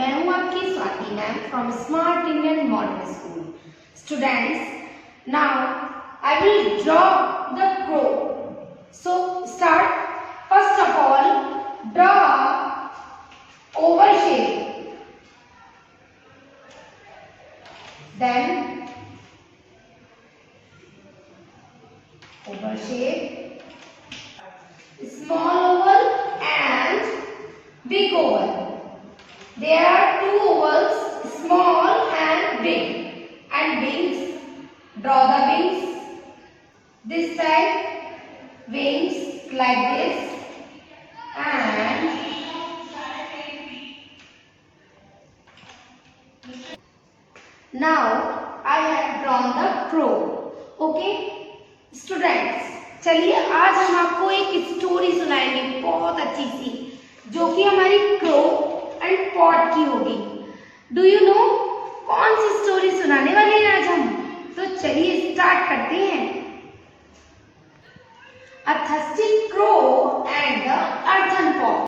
मैं हूं आपकी Swati ma'am from smart Indian model school. Students, now I will draw the crow. So start. First of all, draw oval shape. Then oval shape, small oval and big oval. There are two ovals, small and big, and wings. Draw the wings. This side wings like this, and now I have drawn the crow. Okay students, चलिए आज हम आपको एक story सुनाएंगे बहुत अच्छी सी, जो कि हमारी क्रो एंड पॉट की होगी। डू यू नो कौन सी स्टोरी सुनाने वाले हैं आज हम? तो चलिए स्टार्ट करते हैं। A thirsty crow and the earthen pot.